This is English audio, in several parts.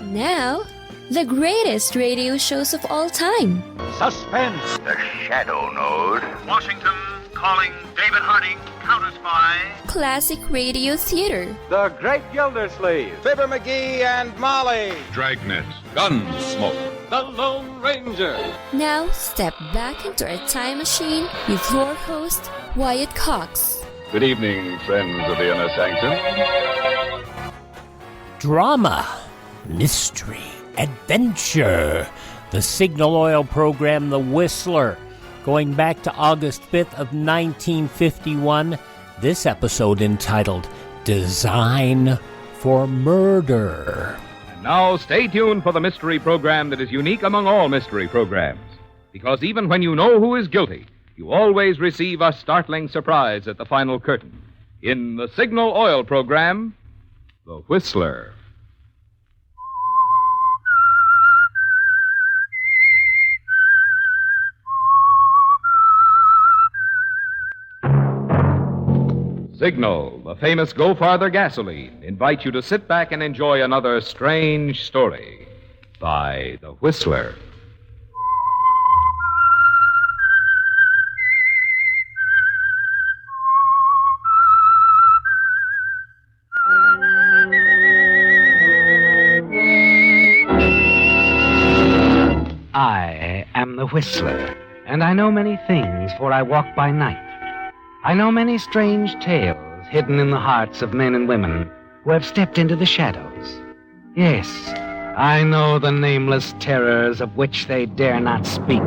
Now, the greatest radio shows of all time. Suspense. The Shadow Node. Washington calling David Harding, Counter Spy. Classic radio theater. The Great Gildersleeve. Fibber McGee and Molly. Dragnet. Gunsmoke. The Lone Ranger. Now, step back into a time machine with your host, Wyatt Cox. Good evening, friends of the Inner Sanctum. Drama, mystery, adventure. The Signal Oil program, The Whistler. Going back to August 5th of 1951, this episode entitled Design for Murder. Now stay tuned for the mystery program that is unique among all mystery programs. Because even when you know who is guilty, you always receive a startling surprise at the final curtain. In the Signal Oil program, The Whistler. Signal, the famous Go Farther gasoline, invites you to sit back and enjoy another strange story by The Whistler. I am the Whistler, and I know many things, for I walk by night. I know many strange tales hidden in the hearts of men and women who have stepped into the shadows. Yes, I know the nameless terrors of which they dare not speak.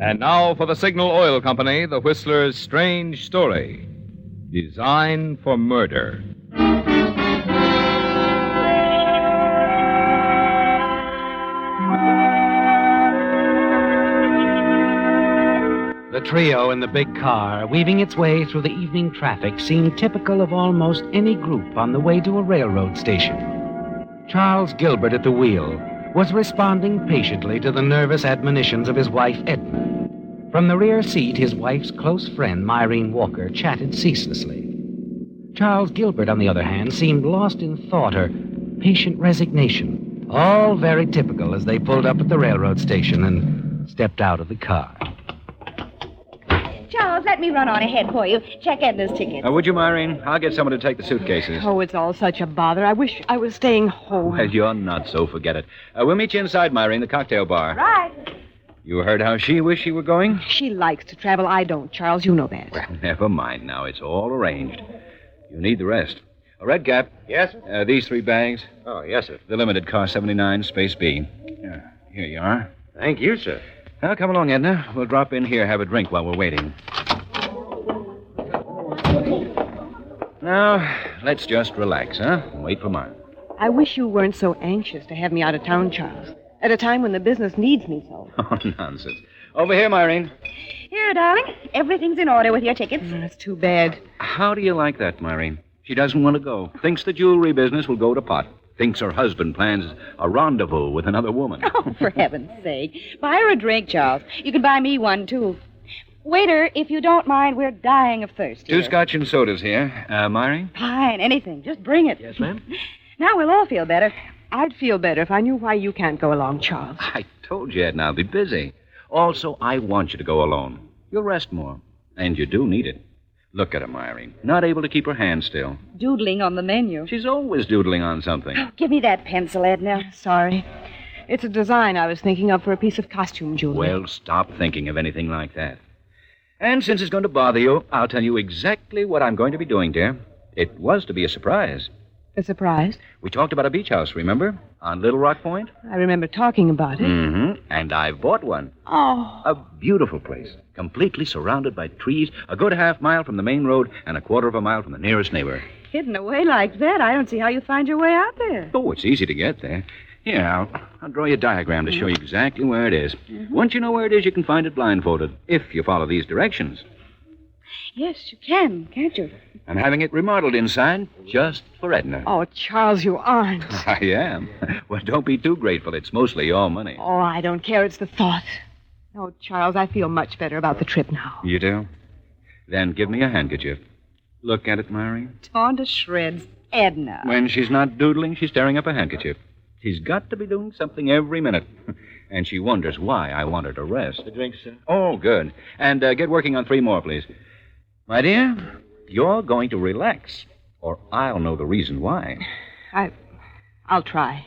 And now for the Signal Oil Company, The Whistler's strange story. Design for Murder. The trio in the big car, weaving its way through the evening traffic, seemed typical of almost any group on the way to a railroad station. Charles Gilbert at the wheel was responding patiently to the nervous admonitions of his wife, Edna. From the rear seat, his wife's close friend, Myrene Walker, chatted ceaselessly. Charles Gilbert, on the other hand, seemed lost in thought or patient resignation, all very typical as they pulled up at the railroad station and stepped out of the car. Charles, let me run on ahead for you. Check Edna's ticket. Would you, Myrene? I'll get someone to take the suitcases. Oh, it's all such a bother. I wish I was staying home. Well, you're not, so forget it. We'll meet you inside, Myrene, the cocktail bar. Right. You heard how she wished she were going? She likes to travel. I don't, Charles. You know that. Well, never mind now. It's all arranged. You need the rest. A red cap. Yes? These 3 bags. Oh, yes, sir. The limited car 79, space B. Here you are. Thank you, sir. Now, come along, Edna. We'll drop in here, have a drink while we're waiting. Now, let's just relax, huh? And wait for Mark. I wish you weren't so anxious to have me out of town, Charles, at a time when the business needs me so. Oh, nonsense. Over here, Myrene. Here, darling. Everything's in order with your tickets. That's too bad. How do you like that, Myrene? She doesn't want to go. Thinks the jewelry business will go to pot. Thinks her husband plans a rendezvous with another woman. Oh, for heaven's sake. Buy her a drink, Charles. You can buy me one, too. Waiter, if you don't mind, we're dying of thirst here. 2 scotch and sodas here. Myrene? Fine, anything. Just bring it. Yes, ma'am. Now we'll all feel better. I'd feel better if I knew why you can't go along, Charles. I told you, Edna, I'll be busy. Also, I want you to go alone. You'll rest more. And you do need it. Look at her, Myrene. Not able to keep her hand still. Doodling on the menu. She's always doodling on something. Give me that pencil, Edna. Sorry. It's a design I was thinking of for a piece of costume jewelry. Well, stop thinking of anything like that. And since it's going to bother you, I'll tell you exactly what I'm going to be doing, dear. It was to be a surprise. A surprise? We talked about a beach house, remember? On Little Rock Point? I remember talking about it. Mm-hmm. And I've bought one. Oh. A beautiful place, completely surrounded by trees, a good half-mile from the main road and a quarter of a mile from the nearest neighbor. Hidden away like that, I don't see how you find your way out there. Oh, it's easy to get there. Here, I'll draw you a diagram to show you exactly where it is. Mm-hmm. Once you know where it is, you can find it blindfolded, if you follow these directions. Yes, you can, can't you? I'm having it remodeled inside, just for Edna. Oh, Charles, you aren't. I am. Well, don't be too grateful. It's mostly your money. Oh, I don't care. It's the thought. Oh, Charles, I feel much better about the trip now. You do? Then give me a handkerchief. Look at it, Mary. Torn to shreds. Edna. When she's not doodling, she's tearing up a handkerchief. She's got to be doing something every minute. And she wonders why I want her to rest. A drink, sir? Oh, good. And get working on 3 more, please. My dear, you're going to relax, or I'll know the reason why. I'll try.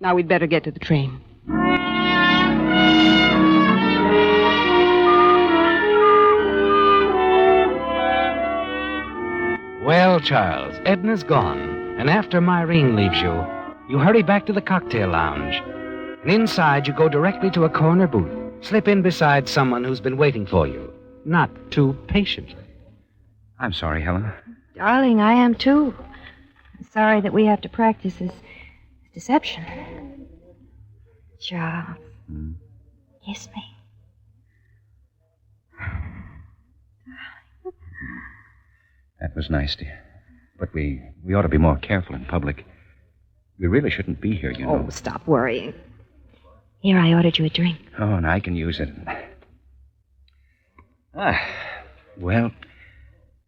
Now we'd better get to the train. Well, Charles, Edna's gone, and after Myrene leaves you, you hurry back to the cocktail lounge. And inside, you go directly to a corner booth. Slip in beside someone who's been waiting for you. Not too patiently. I'm sorry, Helen. Darling, I am too. I'm sorry that we have to practice this deception. Charles, kiss me. That was nice, dear. But we ought to be more careful in public. We really shouldn't be here, you know. Oh, stop worrying. Here, I ordered you a drink. Oh, and I can use it. Well,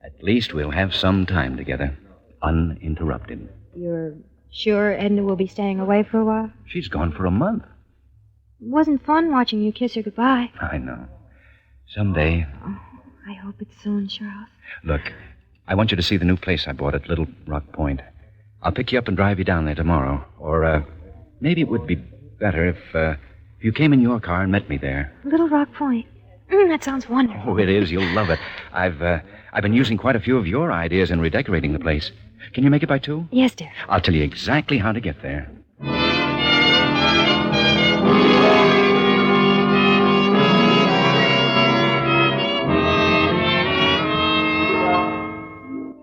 at least we'll have some time together, uninterrupted. You're sure Edna will be staying away for a while? She's gone for a month. It wasn't fun watching you kiss her goodbye. I know. Someday. Oh, I hope it's soon, Charles. Look, I want you to see the new place I bought at Little Rock Point. I'll pick you up and drive you down there tomorrow. Or, maybe it would be better if you came in your car and met me there. Little Rock Point. That sounds wonderful. Oh, it is. You'll love it. I've been using quite a few of your ideas in redecorating the place. Can you make it by 2? Yes, dear. I'll tell you exactly how to get there.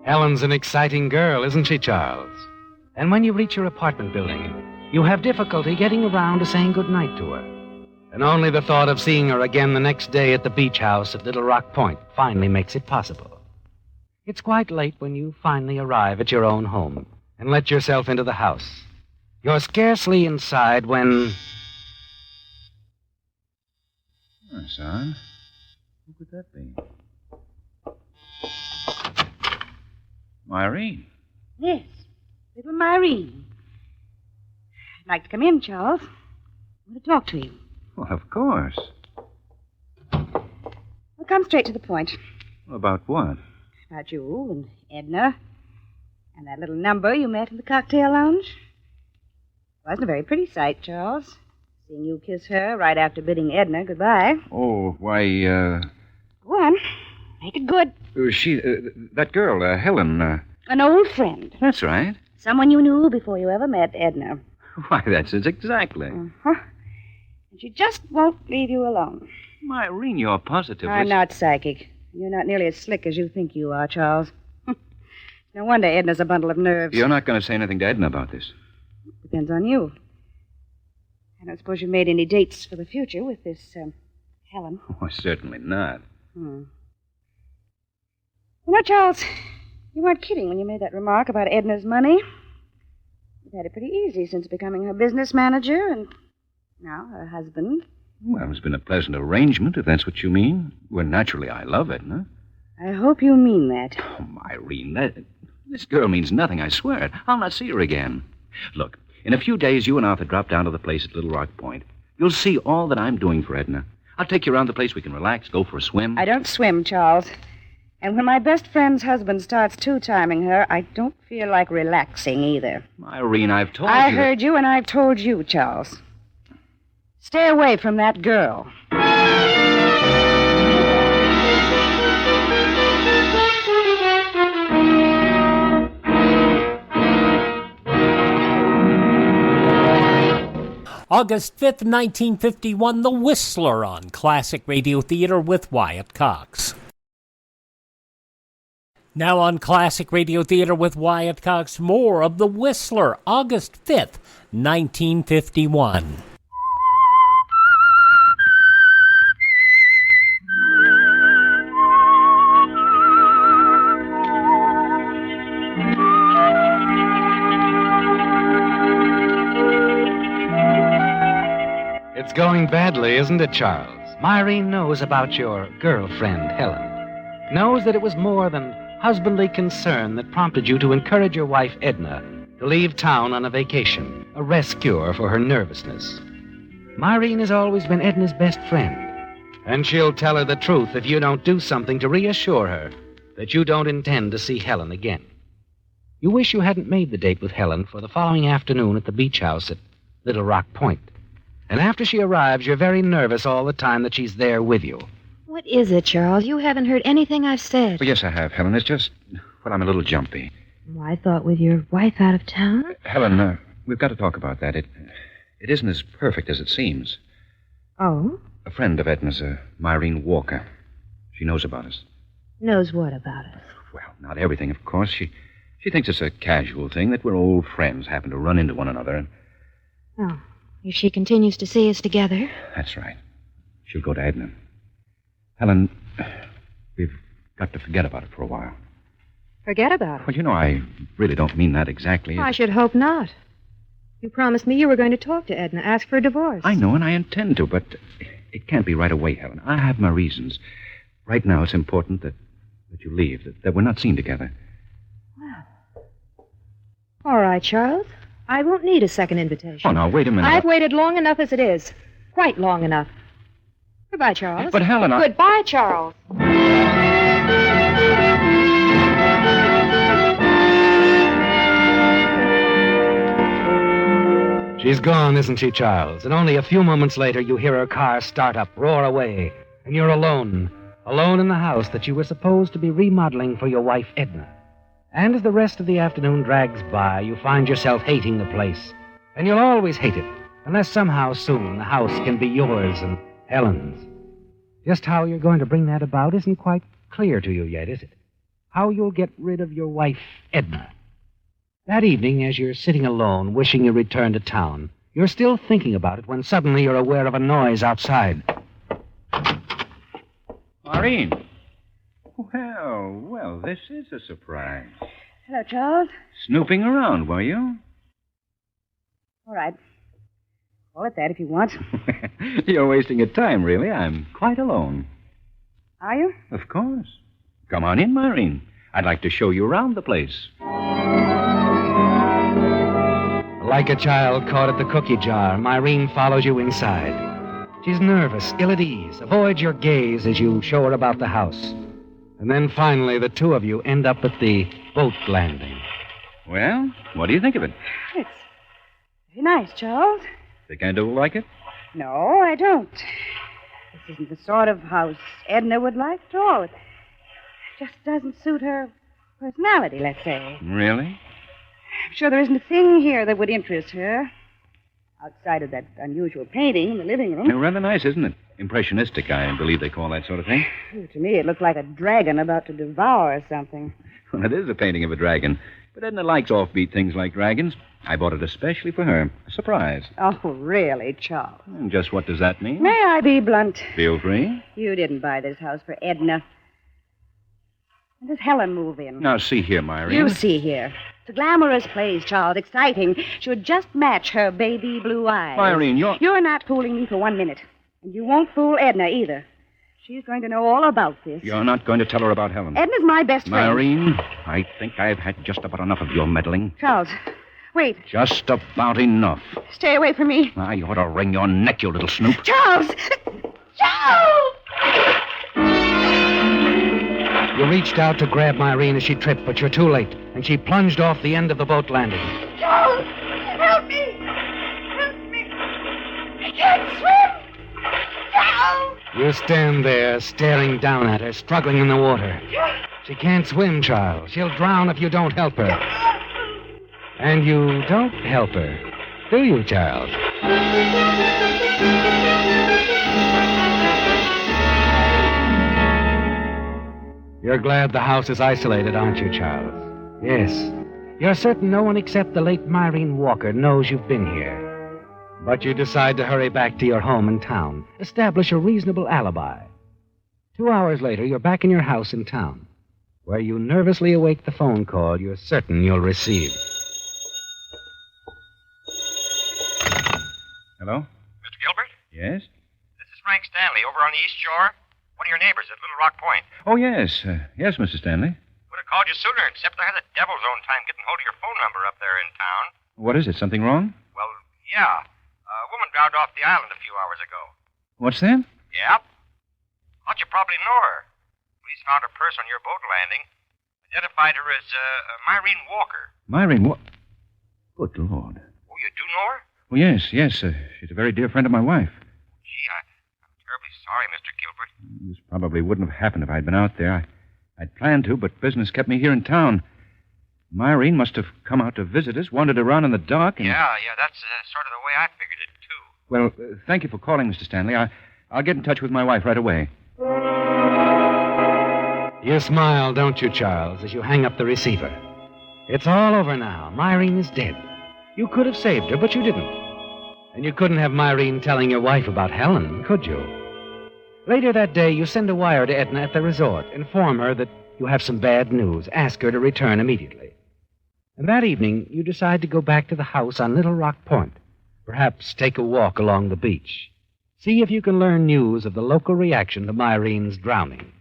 Helen's an exciting girl, isn't she, Charles? And when you reach your apartment building, you have difficulty getting around to saying goodnight to her. And only the thought of seeing her again the next day at the beach house at Little Rock Point finally makes it possible. It's quite late when you finally arrive at your own home and let yourself into the house. You're scarcely inside when... Oh, son. Who could that be? Myrene. Yes, little Myrene. I'd like to come in, Charles. I want to talk to you. Well, of course. Well, come straight to the point. About what? About you and Edna and that little number you met in the cocktail lounge. It wasn't a very pretty sight, Charles. Seeing you kiss her right after bidding Edna goodbye. Oh, why, Go on. Make it good. that girl, Helen, An old friend. That's right. Someone you knew before you ever met Edna. Why, that's it exactly. Uh-huh. And she just won't leave you alone. Myrene, you're positively... I'm not psychic. You're not nearly as slick as you think you are, Charles. No wonder Edna's a bundle of nerves. You're not going to say anything to Edna about this? Depends on you. I don't suppose you made any dates for the future with this, Helen. Oh, certainly not. You know, Charles, you weren't kidding when you made that remark about Edna's money. You've had it pretty easy since becoming her business manager and now her husband. Well, it's been a pleasant arrangement, if that's what you mean. Well, naturally, I love Edna. I hope you mean that. Oh, Myrene, this girl means nothing, I swear it. I'll not see her again. Look, in a few days, you and Arthur drop down to the place at Little Rock Point. You'll see all that I'm doing for Edna. I'll take you around the place. We can relax, go for a swim. I don't swim, Charles. And when my best friend's husband starts two-timing her, I don't feel like relaxing either. Myrene, I've told you... I heard you, and I've told you, Charles. Stay away from that girl. August 5th, 1951, The Whistler on Classic Radio Theater with Wyatt Cox. Now on Classic Radio Theater with Wyatt Cox, more of The Whistler, August 5th, 1951. It's going badly, isn't it, Charles? Myrene knows about your girlfriend, Helen. Knows that it was more than husbandly concern that prompted you to encourage your wife, Edna, to leave town on a vacation, a rest cure for her nervousness. Myrene has always been Edna's best friend, and she'll tell her the truth if you don't do something to reassure her that you don't intend to see Helen again. You wish you hadn't made the date with Helen for the following afternoon at the beach house at Little Rock Point. And after she arrives, you're very nervous all the time that she's there with you. What is it, Charles? You haven't heard anything I've said. Well, yes, I have, Helen. It's just, well, I'm a little jumpy. Well, I thought with your wife out of town. Helen, we've got to talk about that. It isn't as perfect as it seems. Oh? A friend of Edna's, Myrene Walker. She knows about us. Knows what about us? Well, not everything, of course. She thinks it's a casual thing that we're old friends, happen to run into one another. And... Oh, if she continues to see us together. That's right. She'll go to Edna. Helen, we've got to forget about it for a while. Forget about it? Well, you know, I really don't mean that exactly. I should hope not. You promised me you were going to talk to Edna, ask for a divorce. I know, and I intend to, but it can't be right away, Helen. I have my reasons. Right now, it's important that you leave, that we're not seen together. Well, all right, Charles. I won't need a second invitation. Oh, now, wait a minute. I've waited long enough as it is. Quite long enough. Goodbye, Charles. But, Helen, Goodbye, Charles. She's gone, isn't she, Charles? And only a few moments later, you hear her car start up, roar away, and you're alone. Alone in the house that you were supposed to be remodeling for your wife, Edna. And as the rest of the afternoon drags by, you find yourself hating the place. And you'll always hate it, unless somehow soon the house can be yours and Helen's. Just how you're going to bring that about isn't quite clear to you yet, is it? How you'll get rid of your wife, Edna. That evening, as you're sitting alone, wishing you returned to town, you're still thinking about it when suddenly you're aware of a noise outside. Maureen. Well, this is a surprise. Hello, Charles. Snooping around, were you? All right. Call it that if you want. You're wasting your time, really. I'm quite alone. Are you? Of course. Come on in, Maureen. I'd like to show you around the place. Like a child caught at the cookie jar, Myrene follows you inside. She's nervous, ill at ease, avoids your gaze as you show her about the house. And then finally, the two of you end up at the boat landing. Well, what do you think of it? It's very nice, Charles. Think I do like it? No, I don't. This isn't the sort of house Edna would like at all. It just doesn't suit her personality, let's say. Really? I'm sure there isn't a thing here that would interest her. Outside of that unusual painting in the living room. Rather nice, isn't it? Impressionistic, I believe they call that sort of thing. To me, it looked like a dragon about to devour something. Well, it is a painting of a dragon. But Edna likes offbeat things like dragons. I bought it especially for her. A surprise. Oh, really, Charles? And just what does that mean? May I be blunt? Feel free. You didn't buy this house for Edna. When does Helen move in? Now, see here, Myrene. You see here. It's a glamorous place, Charles, exciting. Should just match her baby blue eyes. Myrene, You're not fooling me for 1 minute. And you won't fool Edna either. She's going to know all about this. You're not going to tell her about Helen. Edna's my best friend. Myrene, I think I've had just about enough of your meddling. Charles, wait. Just about enough. Stay away from me. I ought to wring your neck, you little snoop. Charles! Charles! You reached out to grab Myrene as she tripped, but you're too late, and she plunged off the end of the boat landing. Charles! Help me! Help me! I can't swim! Charles! You stand there, staring down at her, struggling in the water. She can't swim, Charles. She'll drown if you don't help her. And you don't help her, do you, Charles? You're glad the house is isolated, aren't you, Charles? Yes. You're certain no one except the late Myrene Walker knows you've been here. But you decide to hurry back to your home in town, establish a reasonable alibi. 2 hours later, you're back in your house in town, where you nervously await the phone call you're certain you'll receive. Hello? Mr. Gilbert? Yes? This is Frank Stanley over on the East Shore. One of your neighbors at Little Rock Point. Oh, yes. Yes, Mr. Stanley. Put a called you sooner, except I had the devil's own time getting hold of your phone number up there in town. What is it? Something wrong? Well, yeah. A woman drowned off the island a few hours ago. What's that? Yep. Thought you probably know her. Police found her purse on your boat landing. Identified her as Myrene Walker. Myrene, what? Good Lord. Oh, you do know her? Well, yes. She's a very dear friend of my wife. Gee, I'm terribly sorry, Mr. Gilbert. This probably wouldn't have happened if I'd been out there. I'd planned to, but business kept me here in town. Myrene must have come out to visit us, wandered around in the dark, and... Yeah, that's sort of the way I figured it, too. Well, thank you for calling, Mr. Stanley. I'll get in touch with my wife right away. You smile, don't you, Charles, as you hang up the receiver. It's all over now. Myrene is dead. You could have saved her, but you didn't. And you couldn't have Myrene telling your wife about Helen, could you? Later that day, you send a wire to Edna at the resort. Inform her that you have some bad news. Ask her to return immediately. And that evening, you decide to go back to the house on Little Rock Point. Perhaps take a walk along the beach. See if you can learn news of the local reaction to Myrene's drowning.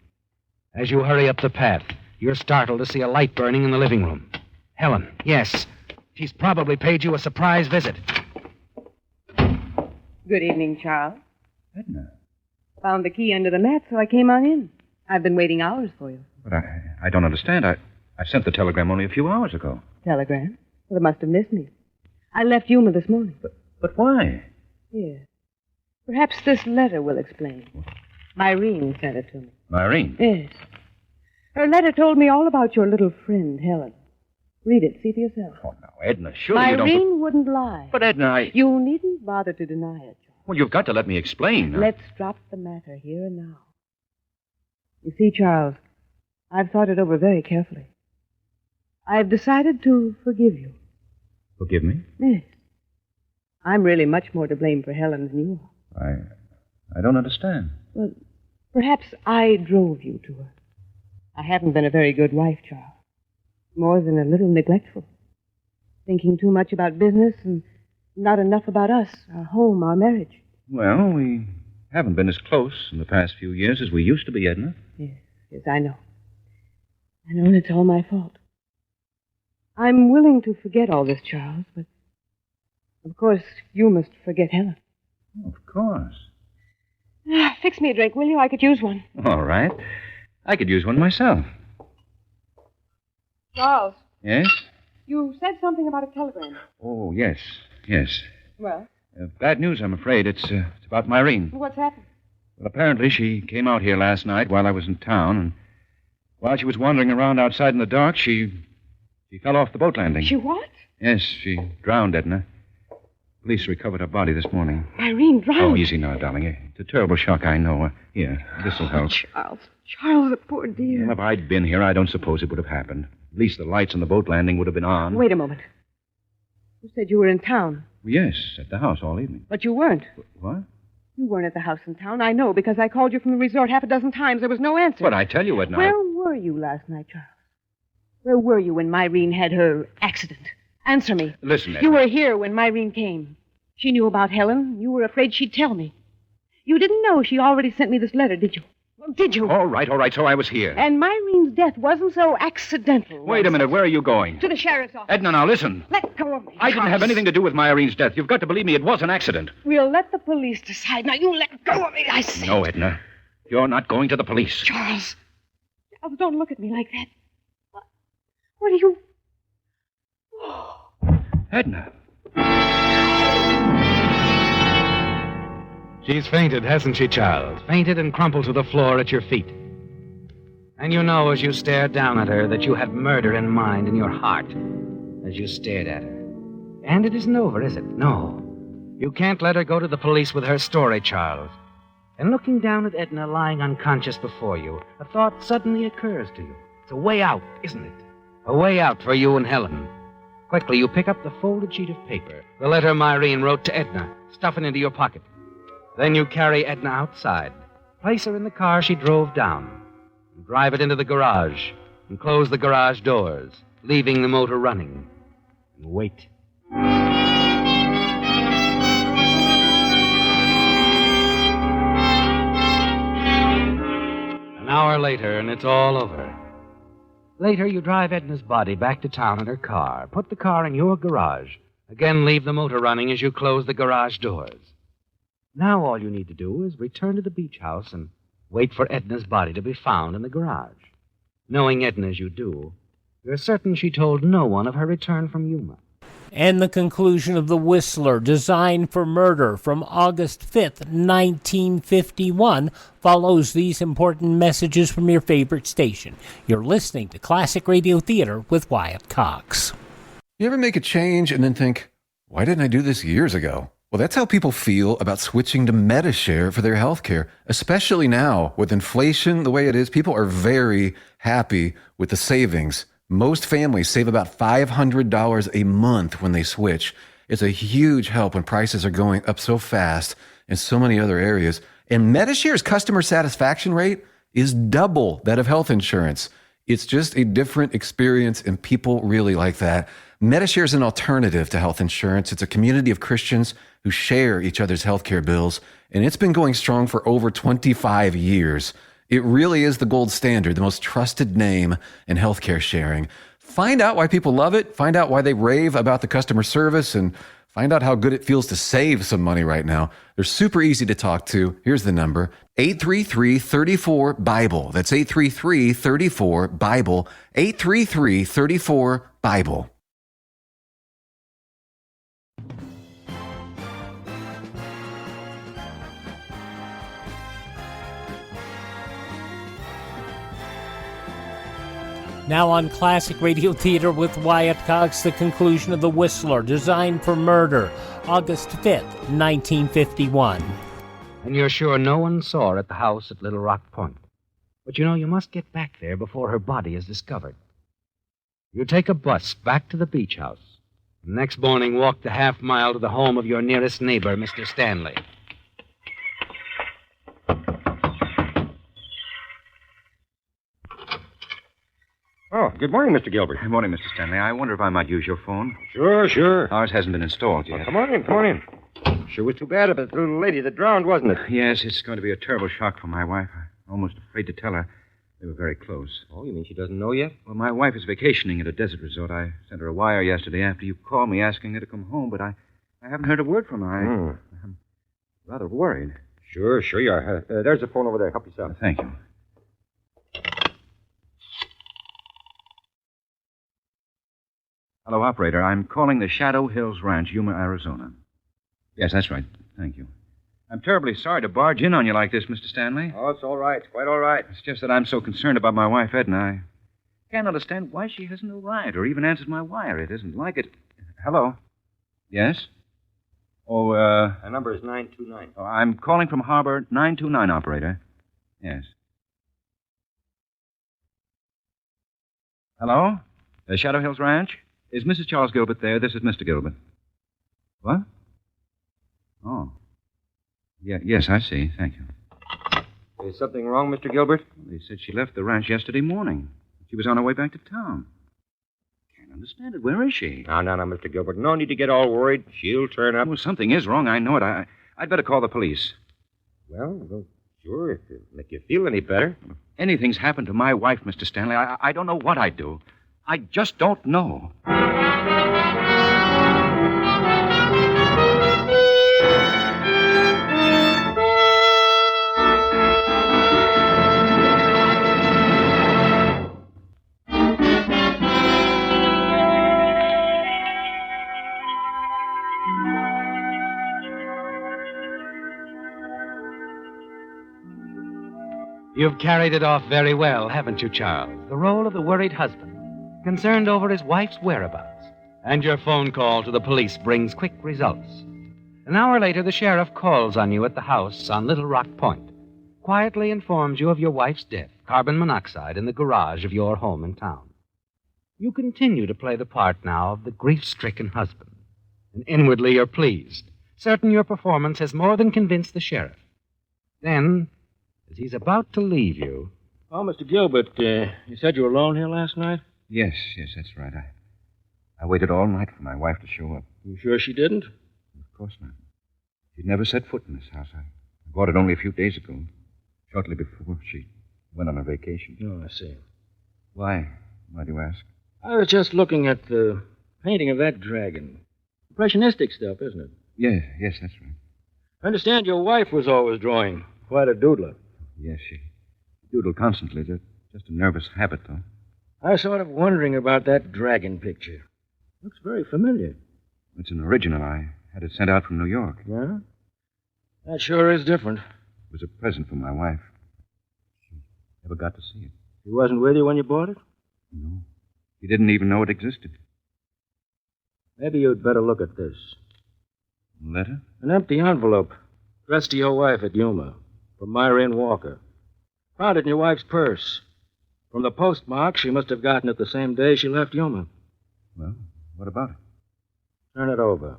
As you hurry up the path, you're startled to see a light burning in the living room. Helen, yes. She's probably paid you a surprise visit. Good evening, Charles. Edna. Found the key under the mat, so I came on in. I've been waiting hours for you. But I don't understand. I sent the telegram only a few hours ago. Telegram? Well, it must have missed me. I left Yuma this morning. But why? Yes. Perhaps this letter will explain. Myrene sent it to me. Myrene? Yes. Her letter told me all about your little friend, Helen. Read it. See for yourself. Oh, now, Edna, surely you don't... Myrene wouldn't lie. But, Edna, You needn't bother to deny it, Charles. Well, you've got to let me explain. Let's drop the matter here and now. You see, Charles, I've thought it over very carefully. I've decided to forgive you. Forgive me? Yes. I'm really much more to blame for Helen than you are. I don't understand. Well, perhaps I drove you to her. I haven't been a very good wife, Charles. More than a little neglectful. Thinking too much about business and not enough about us, our home, our marriage. Well, we haven't been as close in the past few years as we used to be, Edna. Yes, I know. I know, and it's all my fault. I'm willing to forget all this, Charles, but of course you must forget Helen. Of course. Fix me a drink, will you? I could use one. All right. I could use one myself. Charles. Yes? You said something about a telegram. Oh, yes. Well? Bad news, I'm afraid. It's about Myrene. What's happened? Well, apparently she came out here last night while I was in town, and while she was wandering around outside in the dark, she fell off the boat landing. She what? Yes, she drowned, Edna. Police recovered her body this morning. Myrene drowned? Oh, easy now, darling. It's a terrible shock, I know. Here, this'll help. Charles, the poor dear. Well, if I'd been here, I don't suppose it would have happened. At least the lights on the boat landing would have been on. Wait a moment. You said you were in town. Yes, at the house all evening. But you weren't. What? You weren't at the house in town. I know, because I called you from the resort half a dozen times. There was no answer. But I tell you, Edna... Where were you last night, Charles? Where were you when Myrene had her accident? Answer me. Listen, Edna. You were here when Myrene came. She knew about Helen. You were afraid she'd tell me. You didn't know she already sent me this letter, did you? Well, did you? All right, so I was here. And Myrene's death wasn't so accidental. Wait a minute, where are you going? To the sheriff's office. Edna, now listen. Let go of me. I didn't have anything to do with Myrene's death. You've got to believe me, it was an accident. We'll let the police decide. Now, you let go of me, I say. No, Edna. You're not going to the police. Charles, don't look at me like that. What are you... Edna. She's fainted, hasn't she, Charles? Fainted and crumpled to the floor at your feet. And you know as you stare down at her that you have murder in mind in your heart as you stared at her. And it isn't over, is it? No. You can't let her go to the police with her story, Charles. And looking down at Edna lying unconscious before you, a thought suddenly occurs to you. It's a way out, isn't it? A way out for you and Helen. Quickly, you pick up the folded sheet of paper, the letter Myrene wrote to Edna, stuff it into your pocket. Then you carry Edna outside, place her in the car she drove down, and drive it into the garage, and close the garage doors, leaving the motor running, and wait. An hour later, and it's all over. Later, you drive Edna's body back to town in her car, put the car in your garage, again leave the motor running as you close the garage doors. Now all you need to do is return to the beach house and wait for Edna's body to be found in the garage. Knowing Edna as you do, you're certain she told no one of her return from Yuma. And the conclusion of The Whistler, Designed for Murder, from August 5th, 1951, follows these important messages from your favorite station. You're listening to Classic Radio Theater with Wyatt Cox. You ever make a change and then think, why didn't I do this years ago? Well, that's how people feel about switching to Medishare for their health care, especially now with inflation the way it is. People are very happy with the savings. Most families save about $500 a month when they switch. It's a huge help when prices are going up so fast in so many other areas. And Medishare's customer satisfaction rate is double that of health insurance. It's just a different experience, and people really like that. Medishare is an alternative to health insurance. It's a community of Christians who share each other's healthcare bills, and it's been going strong for over 25 years. It really is the gold standard, the most trusted name in healthcare sharing. Find out why people love it, find out why they rave about the customer service, and find out how good it feels to save some money right now. They're super easy to talk to. Here's the number, 833-34-BIBLE. That's 833-34-BIBLE, 833-34-BIBLE. Now on Classic Radio Theater with Wyatt Cox, the conclusion of The Whistler, Designed for Murder, August 5th, 1951. And you're sure no one saw her at the house at Little Rock Point. But you know, you must get back there before her body is discovered. You take a bus back to the beach house. The next morning, walk the half mile to the home of your nearest neighbor, Mr. Stanley. Oh, good morning, Mr. Gilbert. Good morning, Mr. Stanley. I wonder if I might use your phone. Sure. Ours hasn't been installed yet. Well, come on in. Sure was too bad about the little lady that drowned, wasn't it? Yes, it's going to be a terrible shock for my wife. I'm almost afraid to tell her. They were very close. Oh, you mean she doesn't know yet? Well, my wife is vacationing at a desert resort. I sent her a wire yesterday after you called me asking her to come home, but I haven't heard a word from her. I'm rather worried. Sure you are. There's the phone over there. Help yourself. Thank you. Hello, operator. I'm calling the Shadow Hills Ranch, Yuma, Arizona. Yes, that's right. Thank you. I'm terribly sorry to barge in on you like this, Mr. Stanley. Oh, it's all right. It's quite all right. It's just that I'm so concerned about my wife, Edna. I can't understand why she hasn't arrived or even answered my wire. It isn't like it. Hello? Yes? Oh, The number is 929. Oh, I'm calling from Harbor 929, operator. Yes. Hello? Shadow Hills Ranch? Is Mrs. Charles Gilbert there? This is Mr. Gilbert. What? Oh. Yes, I see. Thank you. Is something wrong, Mr. Gilbert? They said she left the ranch yesterday morning. She was on her way back to town. Can't understand it. Where is she? No, Mr. Gilbert. No need to get all worried. She'll turn up. Well, something is wrong. I know it. I'd better call the police. Well, sure, if it make you feel any better. If anything's happened to my wife, Mr. Stanley, I don't know what I'd do. I just don't know. You've carried it off very well, haven't you, Charles? The role of the worried husband, concerned over his wife's whereabouts. And your phone call to the police brings quick results. An hour later, the sheriff calls on you at the house on Little Rock Point, quietly informs you of your wife's death, carbon monoxide, in the garage of your home in town. You continue to play the part now of the grief-stricken husband. And inwardly you're pleased, certain your performance has more than convinced the sheriff. Then, as he's about to leave you... Oh, Mr. Gilbert, you said you were alone here last night? Yes, that's right. I waited all night for my wife to show up. You sure she didn't? Of course not. She'd never set foot in this house. I bought it only a few days ago, shortly before she went on her vacation. Oh, I see. Why? Why do you ask? I was just looking at the painting of that dragon. Impressionistic stuff, isn't it? Yes, that's right. I understand your wife was always drawing. Quite a doodler. Yes, she doodled constantly. Just a nervous habit, though. I was sort of wondering about that dragon picture. Looks very familiar. It's an original. I had it sent out from New York. Yeah? That sure is different. It was a present from my wife. She never got to see it. He wasn't with you when you bought it? No. He didn't even know it existed. Maybe you'd better look at this. Letter? An empty envelope. Addressed to your wife at Yuma. From Myrian Walker. Found it in your wife's purse. From the postmark, she must have gotten it the same day she left Yuma. Well, what about it? Turn it over.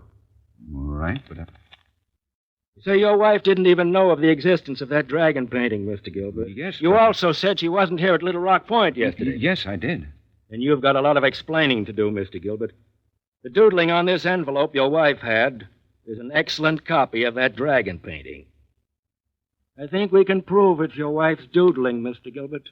All right, but... You say your wife didn't even know of the existence of that dragon painting, Mr. Gilbert. Yes, You also said she wasn't here at Little Rock Point yesterday. Yes, I did. And you've got a lot of explaining to do, Mr. Gilbert. The doodling on this envelope your wife had is an excellent copy of that dragon painting. I think we can prove it's your wife's doodling, Mr. Gilbert.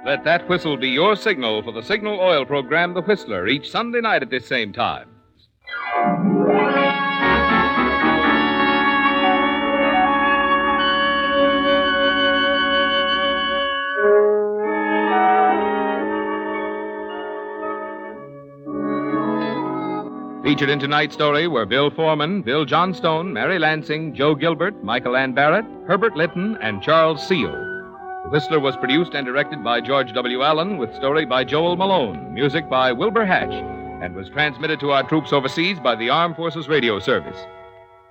Let that whistle be your signal for the Signal Oil program, The Whistler, each Sunday night at this same time. Featured in tonight's story were Bill Foreman, Bill Johnstone, Mary Lansing, Joe Gilbert, Michael Ann Barrett, Herbert Litton, and Charles Seal. The Whistler was produced and directed by George W. Allen, with story by Joel Malone, music by Wilbur Hatch, and was transmitted to our troops overseas by the Armed Forces Radio Service.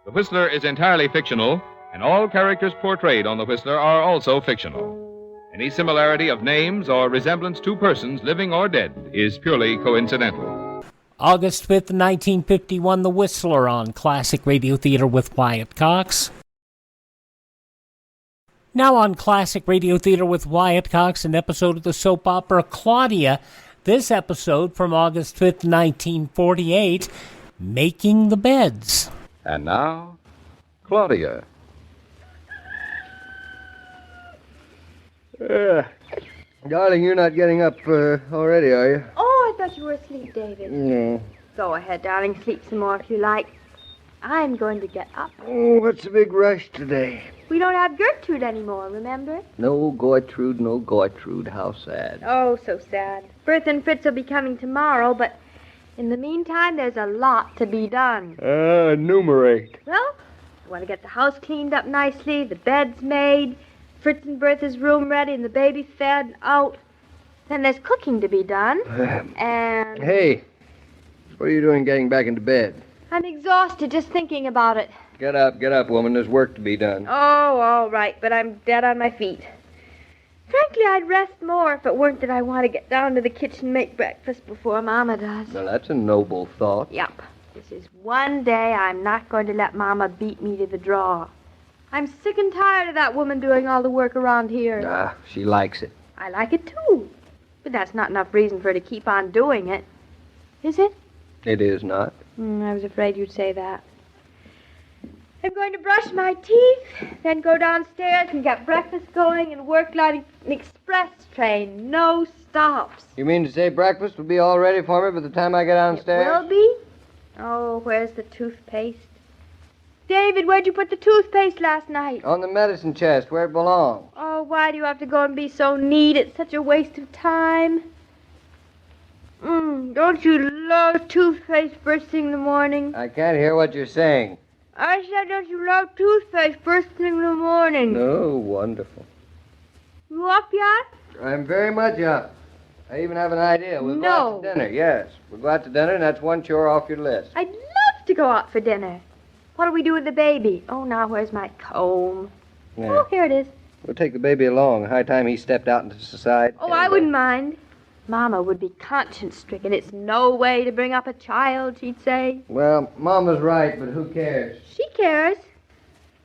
The Whistler is entirely fictional, and all characters portrayed on The Whistler are also fictional. Any similarity of names or resemblance to persons, living or dead, is purely coincidental. August 5th, 1951, The Whistler on Classic Radio Theater with Wyatt Cox. Now on Classic Radio Theater with Wyatt Cox, an episode of the soap opera Claudia. This episode from August 5th, 1948, Making the Beds. And now, Claudia. Darling, you're not getting up already, are you? Oh, I thought you were asleep, David. No. Go ahead, darling. Sleep some more if you like. I'm going to get up. Oh, what's the big rush today? We don't have Gertrude anymore, remember? No Gertrude, no Gertrude. How sad. Oh, so sad. Bertha and Fritz will be coming tomorrow, but in the meantime, there's a lot to be done. Enumerate. Well, I want to get the house cleaned up nicely, the beds made, Fritz and Bertha's room ready, and the baby fed and out. Then there's cooking to be done, and... Hey, what are you doing getting back into bed? I'm exhausted just thinking about it. Get up, woman. There's work to be done. Oh, all right, but I'm dead on my feet. Frankly, I'd rest more if it weren't that I want to get down to the kitchen and make breakfast before Mama does. Well, that's a noble thought. Yep. This is one day I'm not going to let Mama beat me to the draw. I'm sick and tired of that woman doing all the work around here. She likes it. I like it, too. But that's not enough reason for her to keep on doing it. Is it? It is not. I was afraid you'd say that. I'm going to brush my teeth, then go downstairs and get breakfast going and work like an express train. No stops. You mean to say breakfast will be all ready for me by the time I get downstairs? It will be? Oh, where's the toothpaste? David, where'd you put the toothpaste last night? On the medicine chest, where it belongs. Oh, why do you have to go and be so neat? It's such a waste of time. Don't you love toothpaste first thing in the morning? I can't hear what you're saying. I said, don't you love toothpaste first thing in the morning? Oh, wonderful. You up yet? I'm very much up. I even have an idea. We'll go out to dinner, yes. We'll go out to dinner, and that's one chore off your list. I'd love to go out for dinner. What'll we do with the baby? Oh, now, where's my comb? Yeah. Oh, here it is. We'll take the baby along. High time he stepped out into society. Oh, I wouldn't mind. Mama would be conscience-stricken. It's no way to bring up a child, she'd say. Well, Mama's right, but who cares? She cares.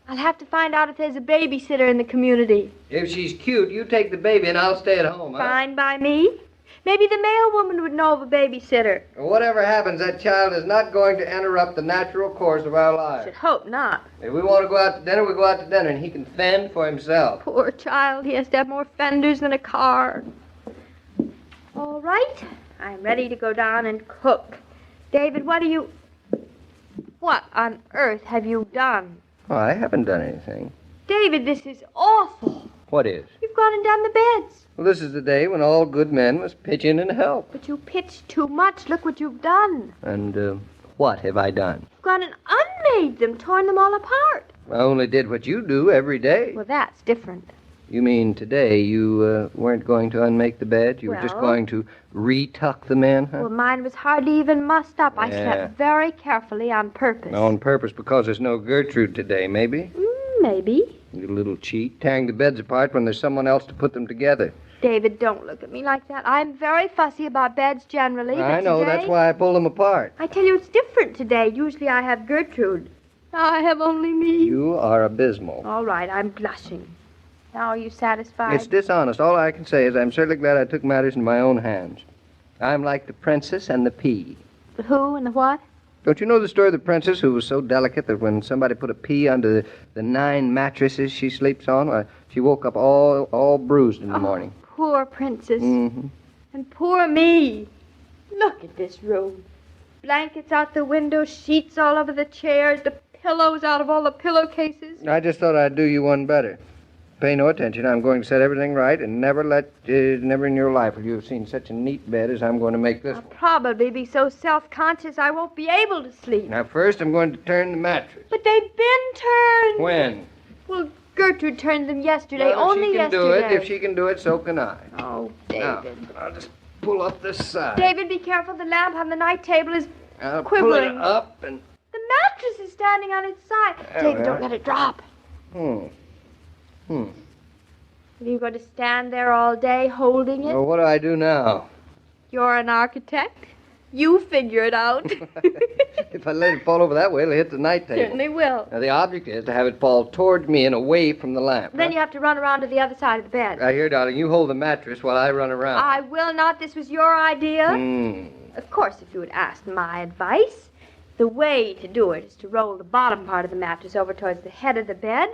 I'll have to find out if there's a babysitter in the community. If she's cute, you take the baby and I'll stay at home, huh? Fine by me. Maybe the mail woman would know of a babysitter. Whatever happens, that child is not going to interrupt the natural course of our I lives. should hope not. If we want to go out to dinner, we go out to dinner, and he can fend for himself. Poor child, he has to have more fenders than a car. All right, I'm ready to go down and cook. David, what on earth have you done? Oh, I haven't done anything. David, this is awful. What is? You've gone and done the beds. Well, this is the day when all good men must pitch in and help. But you pitched too much. Look what you've done. And, what have I done? You've gone and unmade them, torn them all apart. I only did what you do every day. Well, that's different. You mean today you weren't going to unmake the bed? You were just going to retuck the men, huh? Well, mine was hardly even mussed up. I Yeah. slept very carefully on purpose. On purpose because there's no Gertrude today, maybe? Maybe. You little cheat, tearing the beds apart when there's someone else to put them together. David, don't look at me like that. I'm very fussy about beds generally. I but know, today, that's why I pulled them apart. I tell you, it's different today. Usually I have Gertrude. Now I have only me. You are abysmal. All right, I'm blushing. Now are you satisfied? It's dishonest. All I can say is I'm certainly glad I took matters in my own hands. I'm like the princess and the pea. The who and the what? Don't you know the story of the princess who was so delicate that when somebody put a pea under the 9 mattresses she sleeps on, she woke up all bruised in the morning? Poor princess. Mm-hmm. And poor me. Look at this room. Blankets out the window, sheets all over the chairs, the pillows out of all the pillowcases. I just thought I'd do you one better. Pay no attention. I'm going to set everything right and never in your life will you have seen such a neat bed as I'm going to make this I'll one. probably be so self-conscious I won't be able to sleep. Now, first, I'm going to turn the mattress. But they've been turned. When? Well, Gertrude turned them yesterday, Well, only if she can yesterday. do it, if she can do it, so can I. Oh, Now, David. I'll just pull up this side. David, be careful. The lamp on the night table is I'll quivering. pull it up and... The mattress is standing on its side. There David, we don't are. let it drop. Are you going to stand there all day holding it? Well, what do I do now? You're an architect. You figure it out. If I let it fall over that way, it'll hit the night table. Certainly will. Now, the object is to have it fall toward me and away from the lamp. Then you have to run around to the other side of the bed. Now, here, darling, you hold the mattress while I run around. I will not. This was your idea. Of course, if you had asked my advice, the way to do it is to roll the bottom part of the mattress over towards the head of the bed,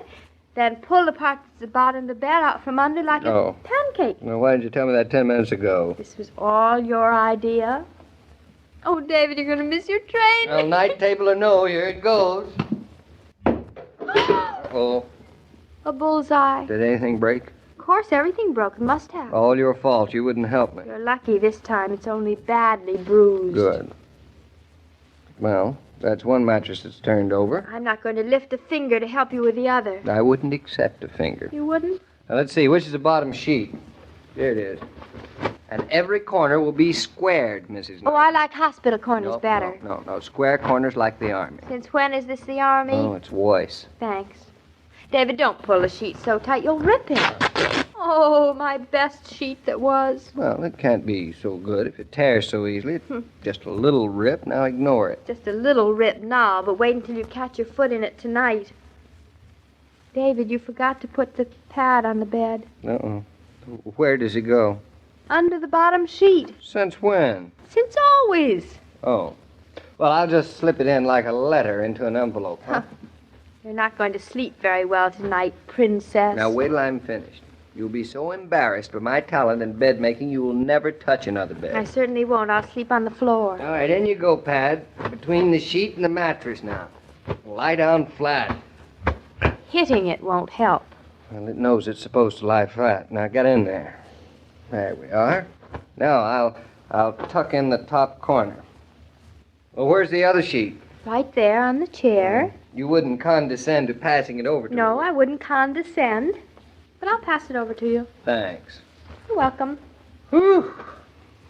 then pull the part that's the bottom of the bed out from under like a pancake. Well, why didn't you tell me that 10 minutes ago? This was all your idea. Oh, David, you're going to miss your train. Well, night table or no, here it goes. Uh-oh. A bullseye. Did anything break? Of course, everything broke. It must have. All your fault. You wouldn't help me. You're lucky this time. It's only badly bruised. Good. Well, that's one mattress that's turned over. I'm not going to lift a finger to help you with the other. I wouldn't accept a finger. You wouldn't? Now, let's see. Which is the bottom sheet? There it is. And every corner will be squared, Mrs. Oh, I like hospital corners No, better. No. Square corners like the Army. Since when is this the Army? Oh, it's Weiss. Thanks. David, don't pull the sheet so tight. You'll rip it. Oh, my best sheet that was. Well, it can't be so good if it tears so easily. It's just a little rip. Now ignore it. Just a little rip now, but wait until you catch your foot in it tonight. David, you forgot to put the pad on the bed. Uh-oh. Where does it go? Under the bottom sheet. Since when? Since always. Oh. Well, I'll just slip it in like a letter into an envelope, huh? You're not going to sleep very well tonight, princess. Now, wait till I'm finished. You'll be so embarrassed by my talent in bed making you will never touch another bed. I certainly won't. I'll sleep on the floor. All right, in you go, Pad. Between the sheet and the mattress now. Lie down flat. Hitting it won't help. Well, it knows it's supposed to lie flat. Now, get in there. There we are. Now, I'll tuck in the top corner. Well, where's the other sheet? Right there on the chair. You wouldn't condescend to passing it over to me. No, I wouldn't condescend. But I'll pass it over to you. Thanks. You're welcome. Whew.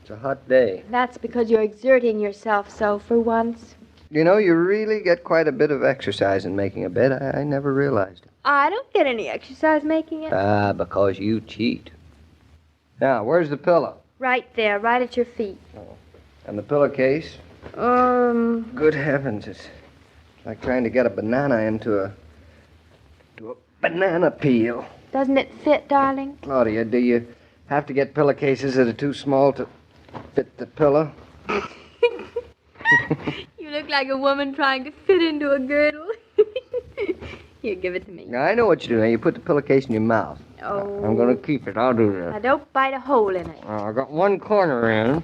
It's a hot day. That's because you're exerting yourself so for once. You know, you really get quite a bit of exercise in making a bed. I never realized it. I don't get any exercise making it. Ah, because you cheat. Now, where's the pillow? Right there, right at your feet. And the pillowcase? Good heavens, it's like trying to get a banana into to a banana peel. Doesn't it fit, darling? Claudia, do you have to get pillowcases that are too small to fit the pillow? You look like a woman trying to fit into a girdle. Here, give it to me. Now, I know what you do. Now, you put the pillowcase in your mouth. Oh. I'm going to keep it. I'll do Now, that. don't bite a hole in it. I got one corner in.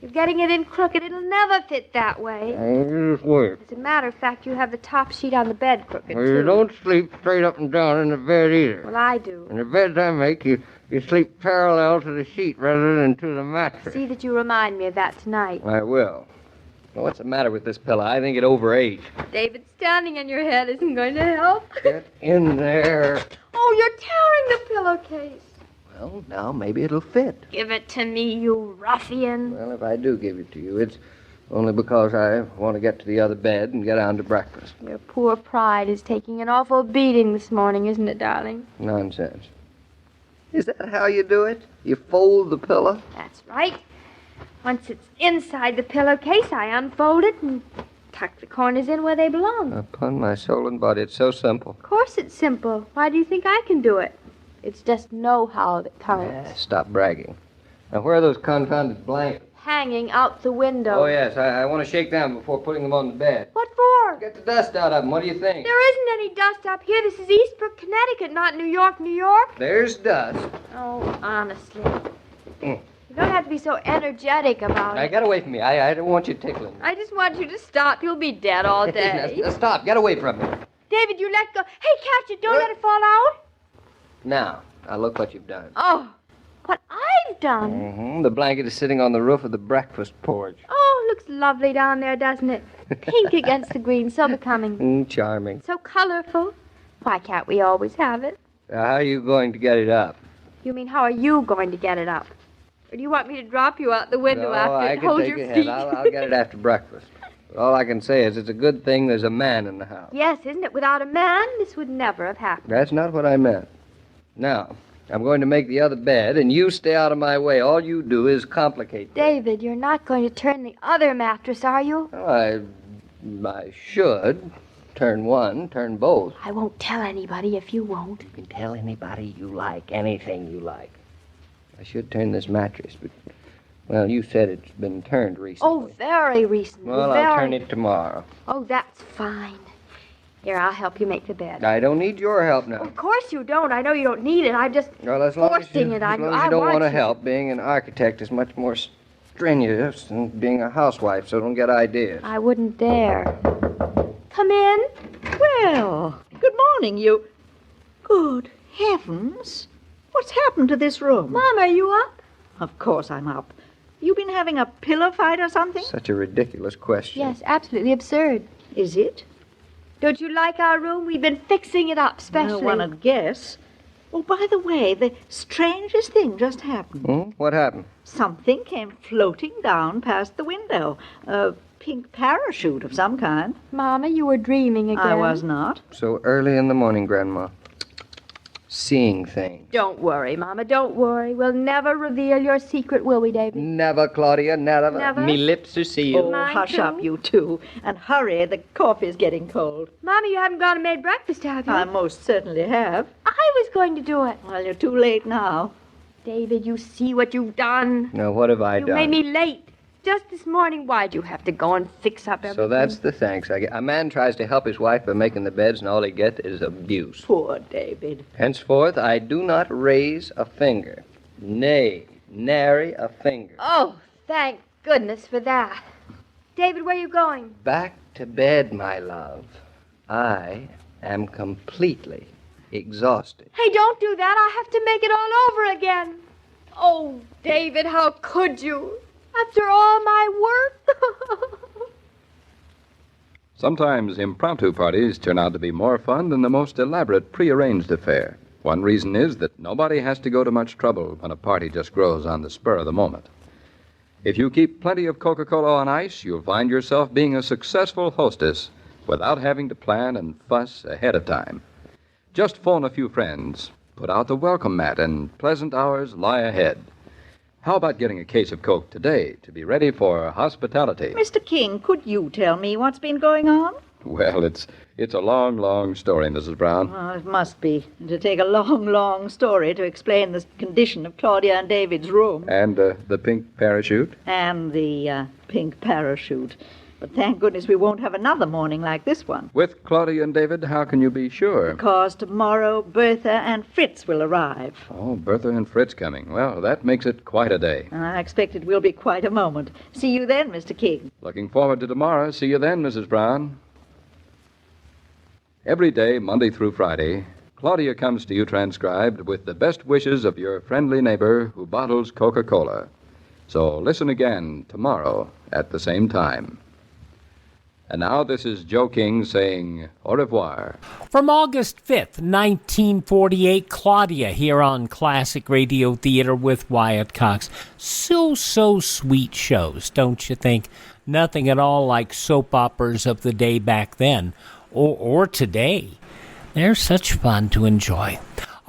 You're getting it in crooked. It'll never fit that way. You just wait. As a matter of fact, you have the top sheet on the bed crooked, Well, too. you don't sleep straight up and down in the bed either. Well, I do. In the beds I make, you sleep parallel to the sheet rather than to the mattress. See that you remind me of that tonight. I will. Well, what's the matter with this pillow? I think it overate. David, standing on your head isn't going to help. Get in there. Oh, you're tearing the pillowcase. Well, now maybe it'll fit. Give it to me, you ruffian. Well, if I do give it to you, it's only because I want to get to the other bed and get on to breakfast. Your poor pride is taking an awful beating this morning, isn't it, darling? Nonsense. Is that how you do it? You fold the pillow? That's right. Once it's inside the pillowcase, I unfold it and tuck the corners in where they belong. Upon my soul and body, it's so simple. Of course it's simple. Why do you think I can do it? It's just know-how that counts. Stop bragging. Now, where are those confounded blankets? Hanging out the window. Oh, yes. I want to shake them before putting them on the bed. What for? Get the dust out of them. What do you think? There isn't any dust up here. This is Eastbrook, Connecticut, not New York, New York. There's dust. Oh, honestly. You don't have to be so energetic about Now, it. get away from me. I don't want you tickling me. I just want you to stop. You'll be dead all day. Now, stop. Get away from me. David, you let go. Hey, catch it. Don't let it fall out. Now look what you've done. Oh, what I've done. Mm-hmm. The blanket is sitting on the roof of the breakfast porch. Oh, looks lovely down there, doesn't it? Pink against the green, so becoming. Charming. So colorful. Why can't we always have it? Now, how are you going to get it up? You mean, how are you going to get it up? Or do you want me to drop you out the window No, after I it can holds take your it feet? I'll get it after breakfast. But all I can say is it's a good thing there's a man in the house. Yes, isn't it? Without a man, this would never have happened. That's not what I meant. Now, I'm going to make the other bed, and you stay out of my way. All you do is complicate things. David, you're not going to turn the other mattress, are you? Oh, I should. Turn one, turn both. I won't tell anybody if you won't. You can tell anybody you like, anything you like. I should turn this mattress, but, well, you said it's been turned recently. Oh, very recently. Well, I'll turn it tomorrow. Oh, that's fine. Here, I'll help you make the bed. I don't need your help now. Of course you don't. I know you don't need it. I'm just Well, as long as forcing you, it on you. as long as I you don't want to you. help, being an architect is much more strenuous than being a housewife, so don't get ideas. I wouldn't dare. Come in. Well, good morning, you. Good heavens. What's happened to this room? Mom, are you up? Of course I'm up. You been having a pillow fight or something? Such a ridiculous question. Yes, absolutely absurd. Is it? Don't you like our room? We've been fixing it up specially. No one would guess. Oh, by the way, the strangest thing just happened. What happened? Something came floating down past the window. A pink parachute of some kind. Mama, you were dreaming again. I was not. So early in the morning, Grandma. Seeing things. Don't worry, Mama, don't worry. We'll never reveal your secret, will we, David? Never, Claudia, never. Never? Me lips are sealed. Oh, Mine hush too. up, you two. And hurry, the coffee's getting cold. Mama, you haven't gone and made breakfast, have you? I most certainly have. I was going to do it. Well, you're too late now. David, you see what you've done. Now, what have I You done? made me late. Just this morning, why'd you have to go and fix up everything? So that's the thanks I get. A man tries to help his wife by making the beds, and all he gets is abuse. Poor David. Henceforth, I do not raise a finger. Nay, nary a finger. Oh, thank goodness for that. David, where are you going? Back to bed, my love. I am completely exhausted. Hey, don't do that. I'll have to make it all over again. Oh, David, how could you? After all my work? Sometimes impromptu parties turn out to be more fun than the most elaborate prearranged affair. One reason is that nobody has to go to much trouble when a party just grows on the spur of the moment. If you keep plenty of Coca-Cola on ice, you'll find yourself being a successful hostess without having to plan and fuss ahead of time. Just phone a few friends, put out the welcome mat, and pleasant hours lie ahead. How about getting a case of Coke today to be ready for hospitality? Mr. King, could you tell me what's been going on? Well, it's a long, long story, Mrs. Brown. Well, it must be. To take a long, long story to explain the condition of Claudia and David's room. And the pink parachute? And the pink parachute. But thank goodness we won't have another morning like this one. With Claudia and David, how can you be sure? Because tomorrow Bertha and Fritz will arrive. Oh, Bertha and Fritz coming. Well, that makes it quite a day. I expect it will be quite a moment. See you then, Mr. King. Looking forward to tomorrow. See you then, Mrs. Brown. Every day, Monday through Friday, Claudia comes to you transcribed with the best wishes of your friendly neighbor who bottles Coca-Cola. So listen again tomorrow at the same time. And now this is Joe King saying au revoir. From August 5th, 1948, Claudia here on Classic Radio Theater with Wyatt Cox. So sweet shows, don't you think? Nothing at all like soap operas of the day back then, or today. They're such fun to enjoy.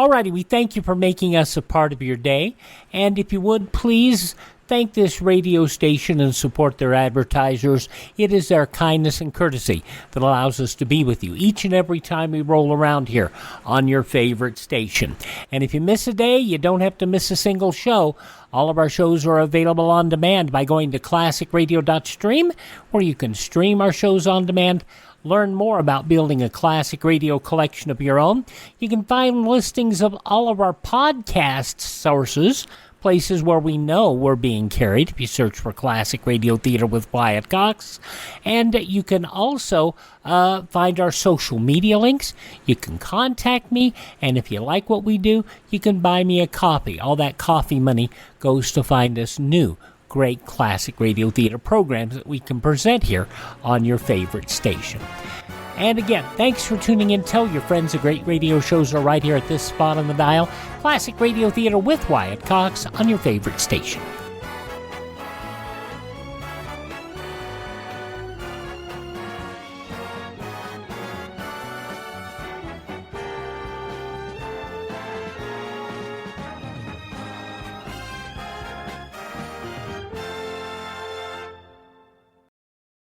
Alrighty, we thank you for making us a part of your day. And if you would, please thank this radio station and support their advertisers. It is their kindness and courtesy that allows us to be with you each and every time we roll around here on your favorite station. And if you miss a day, you don't have to miss a single show. All of our shows are available on demand by going to classicradio.stream, where you can stream our shows on demand. Learn more about building a classic radio collection of your own. You can find listings of all of our podcast sources, places where we know we're being carried, if you search for Classic Radio Theater with Wyatt Cox. And you can also find our social media links. You can contact me, and if you like what we do, you can buy me a coffee. All that coffee money goes to find us new, great Classic Radio Theater programs that we can present here on your favorite station. And again, thanks for tuning in. Tell your friends the great radio shows are right here at this spot on the dial. Classic Radio Theater with Wyatt Cox on your favorite station.